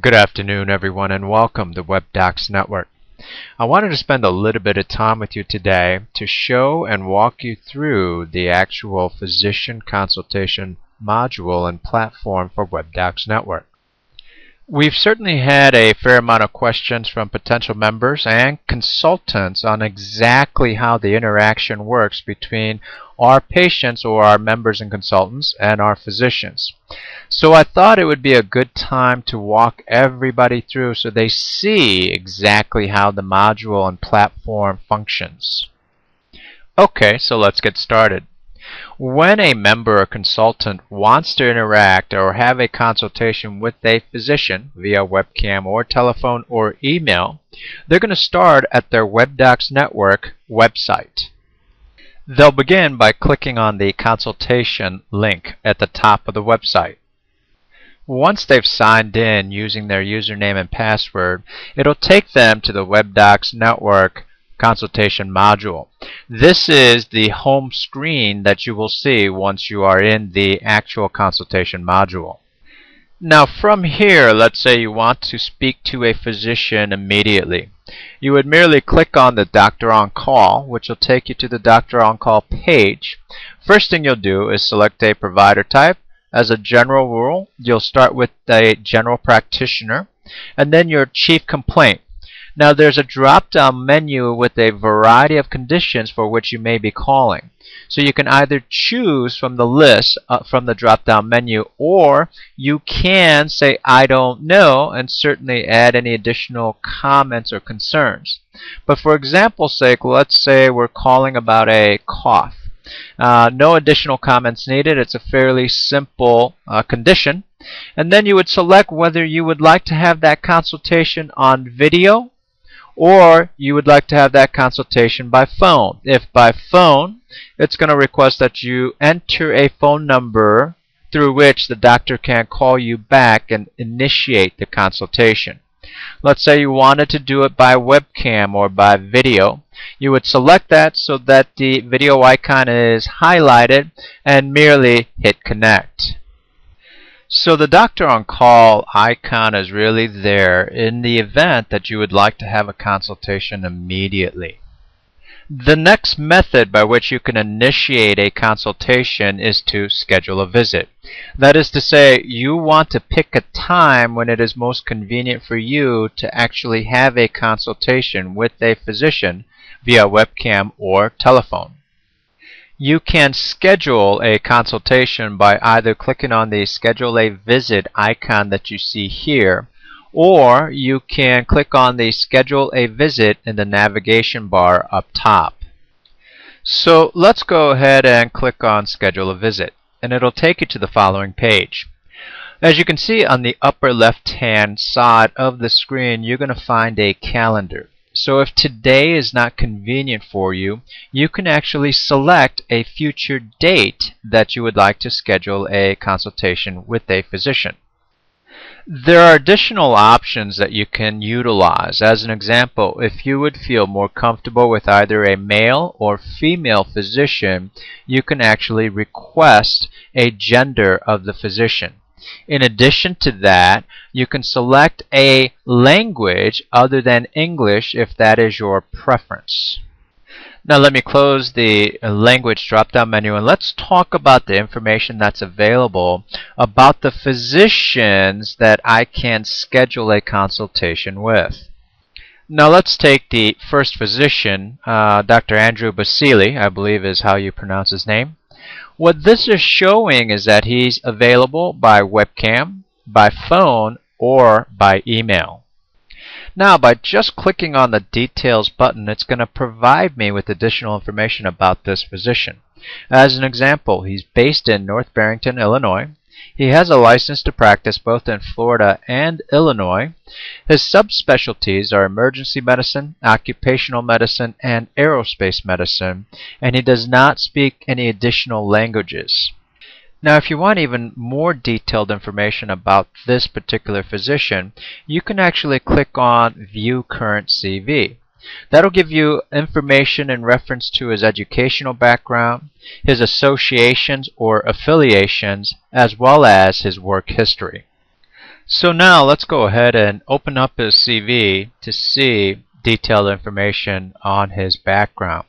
Good afternoon, everyone, and welcome to WebDocsNetwork. I wanted to spend a little bit of time with you today to show and walk you through the actual physician consultation module and platform for WebDocsNetwork. We've certainly had a fair amount of questions from potential members and consultants on exactly how the interaction works between our patients or our members and consultants and our physicians. So I thought it would be a good time to walk everybody through so they see exactly how the module and platform functions. Okay, so let's get started. When a member or consultant wants to interact or have a consultation with a physician via webcam or telephone or email, they're going to start at their WebDocsNetwork website. They'll begin by clicking on the consultation link at the top of the website. Once they've signed in using their username and password, it'll take them to the WebDocsNetwork consultation module. This is the home screen that you will see once you are in the actual consultation module. Now from here, let's say you want to speak to a physician immediately. You would merely click on the Doctor on Call, which will take you to the Doctor on Call page. First thing you'll do is select a provider type. As a general rule, you'll start with a general practitioner and then your chief complaint. Now there's a drop-down menu with a variety of conditions for which you may be calling. So you can either choose from the list from the drop-down menu, or you can say I don't know and certainly add any additional comments or concerns. But for example's sake, let's say we're calling about a cough. No additional comments needed. It's a fairly simple condition. And then you would select whether you would like to have that consultation on video or you would like to have that consultation by phone. If by phone, it's going to request that you enter a phone number through which the doctor can call you back and initiate the consultation. Let's say you wanted to do it by webcam or by video. You would select that so that the video icon is highlighted and merely hit connect. So the Doctor on Call icon is really there in the event that you would like to have a consultation immediately. The next method by which you can initiate a consultation is to schedule a visit. That is to say, you want to pick a time when it is most convenient for you to actually have a consultation with a physician via webcam or telephone. You can schedule a consultation by either clicking on the Schedule a Visit icon that you see here, or you can click on the Schedule a Visit in the navigation bar up top. So let's go ahead and click on Schedule a Visit, and it'll take you to the following page. As you can see on the upper left-hand side of the screen, you're going to find a calendar. So if today is not convenient for you, you can actually select a future date that you would like to schedule a consultation with a physician. There are additional options that you can utilize. As an example, if you would feel more comfortable with either a male or female physician, you can actually request a gender of the physician. In addition to that, you can select a language other than English if that is your preference. Now let me close the language drop-down menu and let's talk about the information that's available about the physicians that I can schedule a consultation with. Now let's take the first physician, Dr. Andrew Basili, I believe is how you pronounce his name. What this is showing is that he's available by webcam, by phone, or by email. Now, by just clicking on the Details button, it's going to provide me with additional information about this physician. As an example, he's based in North Barrington, Illinois. He has a license to practice both in Florida and Illinois. His subspecialties are emergency medicine, occupational medicine, and aerospace medicine, and he does not speak any additional languages. Now, if you want even more detailed information about this particular physician, you can actually click on View Current CV. That'll give you information in reference to his educational background, his associations or affiliations, as well as his work history. So now let's go ahead and open up his CV to see detailed information on his background.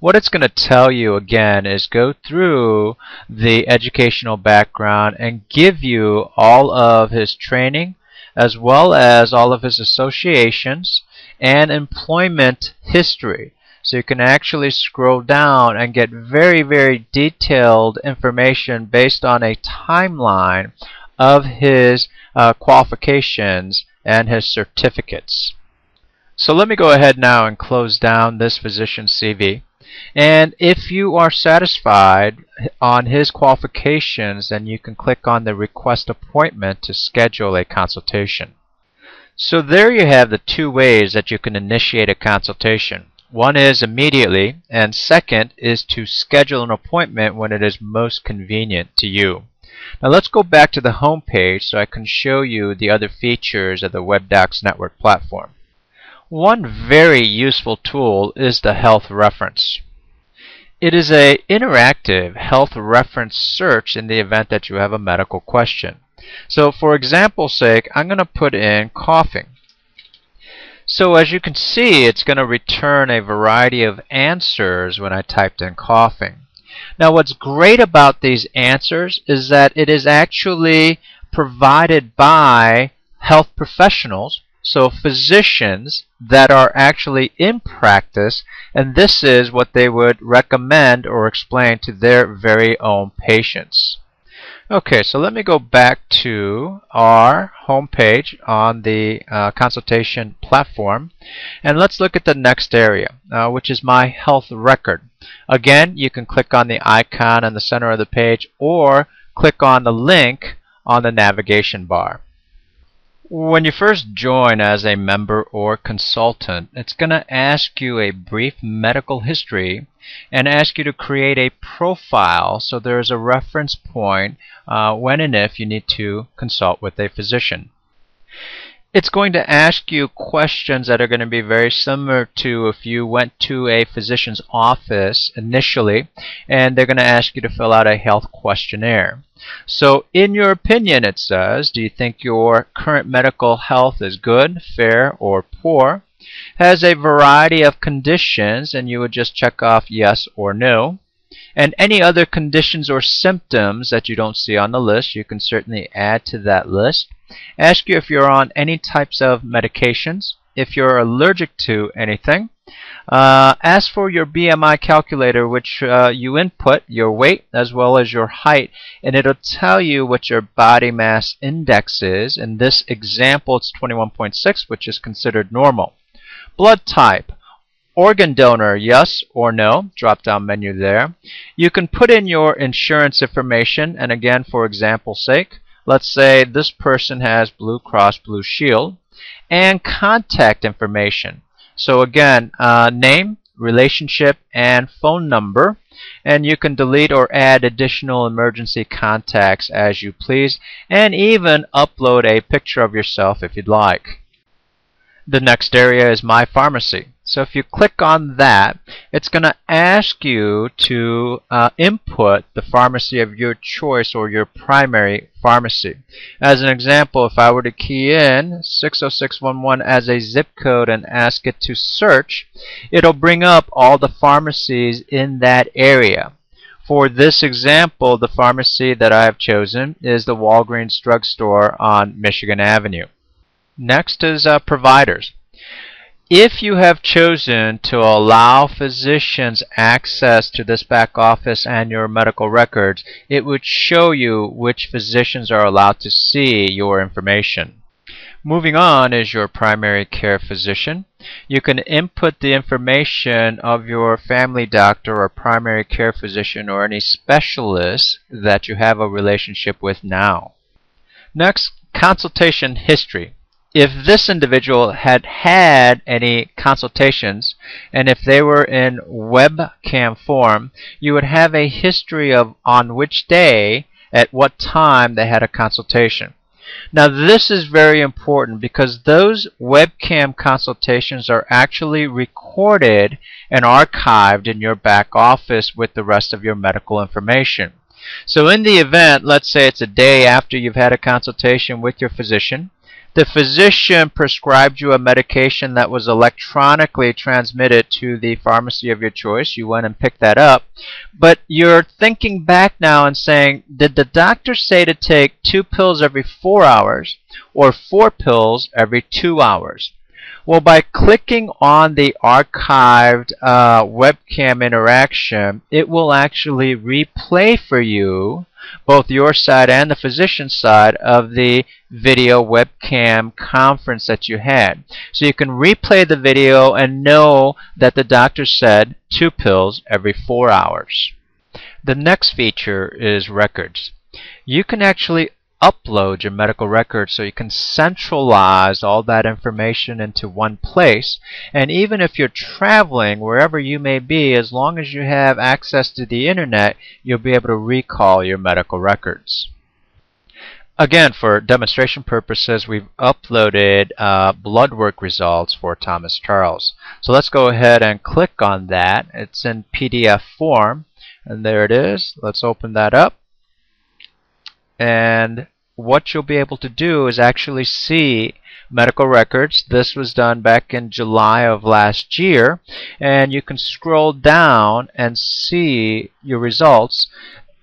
What it's going to tell you again is go through the educational background and give you all of his training as well as all of his associations and employment history. So you can actually scroll down and get very, very detailed information based on a timeline of his qualifications and his certificates. So let me go ahead now and close down this physician's CV. And if you are satisfied on his qualifications, then you can click on the request appointment to schedule a consultation. So there you have the two ways that you can initiate a consultation. One is immediately, and second is to schedule an appointment when it is most convenient to you. Now let's go back to the home page so I can show you the other features of the WebDocsNetwork platform. One very useful tool is the health reference. It is an interactive health reference search in the event that you have a medical question. So for example's sake, I'm going to put in coughing. So as you can see, it's going to return a variety of answers when I typed in coughing. Now what's great about these answers is that it is actually provided by health professionals, so physicians that are actually in practice, and this is what they would recommend or explain to their very own patients. Okay, so let me go back to our home page on the consultation platform, and let's look at the next area, which is my health record. Again, you can click on the icon in the center of the page or click on the link on the navigation bar. When you first join as a member or consultant, it's going to ask you a brief medical history and ask you to create a profile so there's a reference point when and if you need to consult with a physician. It's going to ask you questions that are going to be very similar to if you went to a physician's office initially, and they're going to ask you to fill out a health questionnaire. So in your opinion, it says, do you think your current medical health is good, fair, or poor? Has a variety of conditions, and you would just check off yes or no. And any other conditions or symptoms that you don't see on the list, you can certainly add to that list. Ask you if you're on any types of medications, if you're allergic to anything. Ask for your BMI calculator, which you input your weight as well as your height, and it'll tell you what your body mass index is. In this example, it's 21.6, which is considered normal. Blood type. Organ donor, yes or no, drop-down menu there. You can put in your insurance information, and again, for example's sake, let's say this person has Blue Cross Blue Shield, and contact information. So again, name, relationship, and phone number, and you can delete or add additional emergency contacts as you please, and even upload a picture of yourself if you'd like. The next area is My Pharmacy. So if you click on that, it's going to ask you to input the pharmacy of your choice or your primary pharmacy. As an example, if I were to key in 60611 as a zip code and ask it to search, it'll bring up all the pharmacies in that area. For this example, the pharmacy that I have chosen is the Walgreens drugstore on Michigan Avenue. Next is providers. If you have chosen to allow physicians access to this back office and your medical records, it would show you which physicians are allowed to see your information. Moving on is your primary care physician. You can input the information of your family doctor or primary care physician or any specialist that you have a relationship with now. Next, consultation history. If this individual had had any consultations, and if they were in webcam form, you would have a history of on which day, at what time they had a consultation. Now this is very important because those webcam consultations are actually recorded and archived in your back office with the rest of your medical information. So in the event, let's say it's a day after you've had a consultation with your physician, the physician prescribed you a medication that was electronically transmitted to the pharmacy of your choice. You went and picked that up. But you're thinking back now and saying, did the doctor say to take 2 pills every 4 hours or 4 pills every 2 hours? Well, by clicking on the archived webcam interaction, it will actually replay for you both your side and the physician's side of the video webcam conference that you had. So you can replay the video and know that the doctor said 2 pills every 4 hours. The next feature is records. You can actually upload your medical records so you can centralize all that information into one place. And even if you're traveling wherever you may be, as long as you have access to the internet, you'll be able to recall your medical records. Again, for demonstration purposes, we've uploaded blood work results for Thomas Charles. So let's go ahead and click on that. It's in PDF form, and there it is. Let's open that up. And what you'll be able to do is actually see medical records. This was done back in July of last year, and you can scroll down and see your results,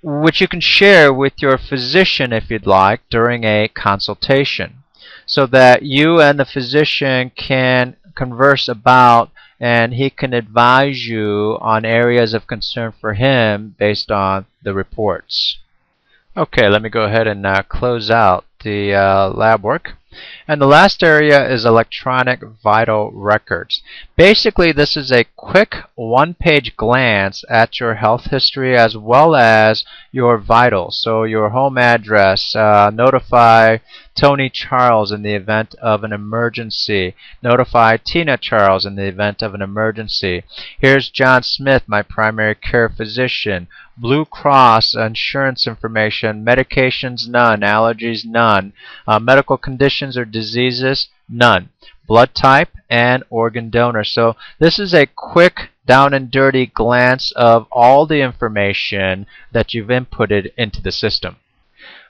which you can share with your physician if you'd like during a consultation, so that you and the physician can converse about, and he can advise you on areas of concern for him based on the reports. Okay, let me go ahead and close out the lab work. And the last area is electronic vital records. Basically, this is a quick one-page glance at your health history as well as your vitals. So your home address, notify Tony Charles in the event of an emergency, notify Tina Charles in the event of an emergency. Here's John Smith, my primary care physician. Blue Cross insurance information, medications none, allergies none, medical conditions or diseases none, blood type and organ donor. So this is a quick down and dirty glance of all the information that you've inputted into the system.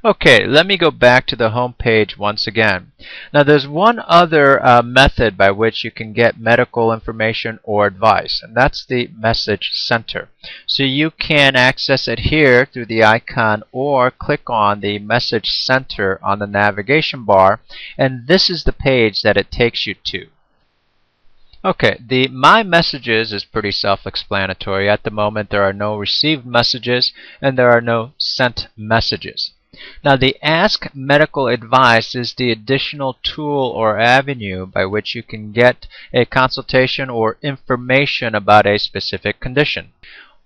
Okay, let me go back to the home page once again. Now there's one other method by which you can get medical information or advice, and that's the message center. So you can access it here through the icon or click on the message center on the navigation bar, and this is the page that it takes you to. Okay, the My Messages is pretty self-explanatory. At the moment there are no received messages and there are no sent messages. Now the Ask Medical Advice is the additional tool or avenue by which you can get a consultation or information about a specific condition.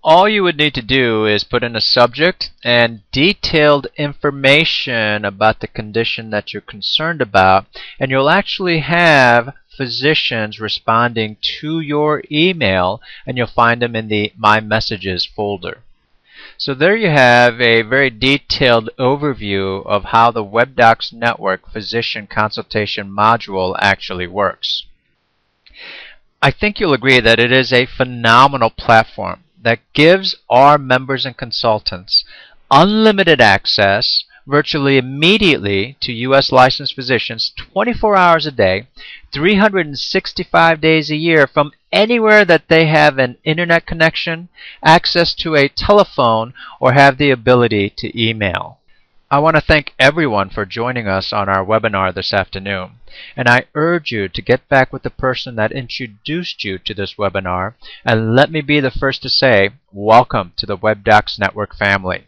All you would need to do is put in a subject and detailed information about the condition that you're concerned about, and you'll actually have physicians responding to your email, and you'll find them in the My Messages folder. So there you have a very detailed overview of how the WebDocsNetwork physician consultation module actually works. I think you'll agree that it is a phenomenal platform that gives our members and consultants unlimited access virtually immediately to U.S. licensed physicians 24 hours a day, 365 days a year from anywhere that they have an internet connection, access to a telephone, or have the ability to email. I want to thank everyone for joining us on our webinar this afternoon, and I urge you to get back with the person that introduced you to this webinar, and let me be the first to say, welcome to the WebDocsNetwork family.